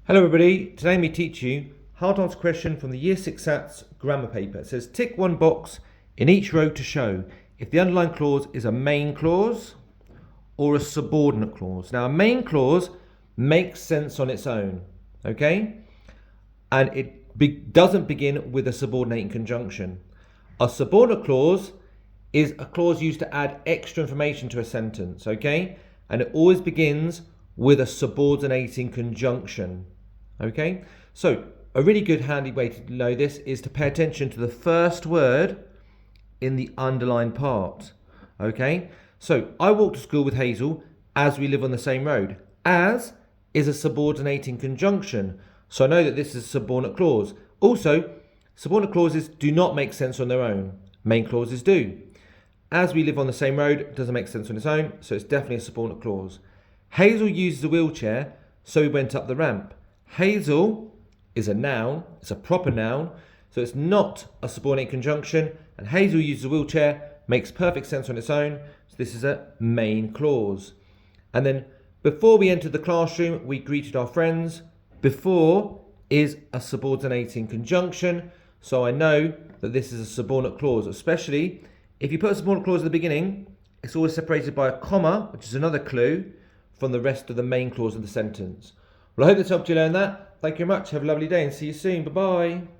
Hello everybody, today we teach you how to answer a question from the Year 6 Sats grammar paper. It says tick one box in each row to show if the underlying clause is a main clause or a subordinate clause. Now a main clause makes sense on its own, okay? And it doesn't begin with a subordinating conjunction. A subordinate clause is a clause used to add extra information to a sentence, okay? And it always begins with a subordinating conjunction. Okay, so a really good handy way to know this is to pay attention to the first word in the underlined part. Okay, so I walk to school with Hazel as we live on the same road. As is a subordinating conjunction, so I know that this is a subordinate clause. Also, subordinate clauses do not make sense on their own. Main clauses do. As we live on the same road doesn't make sense on its own, so it's definitely a subordinate clause. Hazel uses a wheelchair, so we went up the ramp. Hazel is a noun, it's a proper noun, so it's not a subordinate conjunction, and Hazel uses a wheelchair makes perfect sense on its own, so this is a main clause. And then before we entered the classroom, we greeted our friends. Before is a subordinating conjunction, so I know that this is a subordinate clause, especially if you put a subordinate clause at the beginning, it's always separated by a comma, which is another clue, from the rest of the main clause of the sentence. Well, I hope this helped you learn that. Thank you very much. Have a lovely day and see you soon. Bye-bye.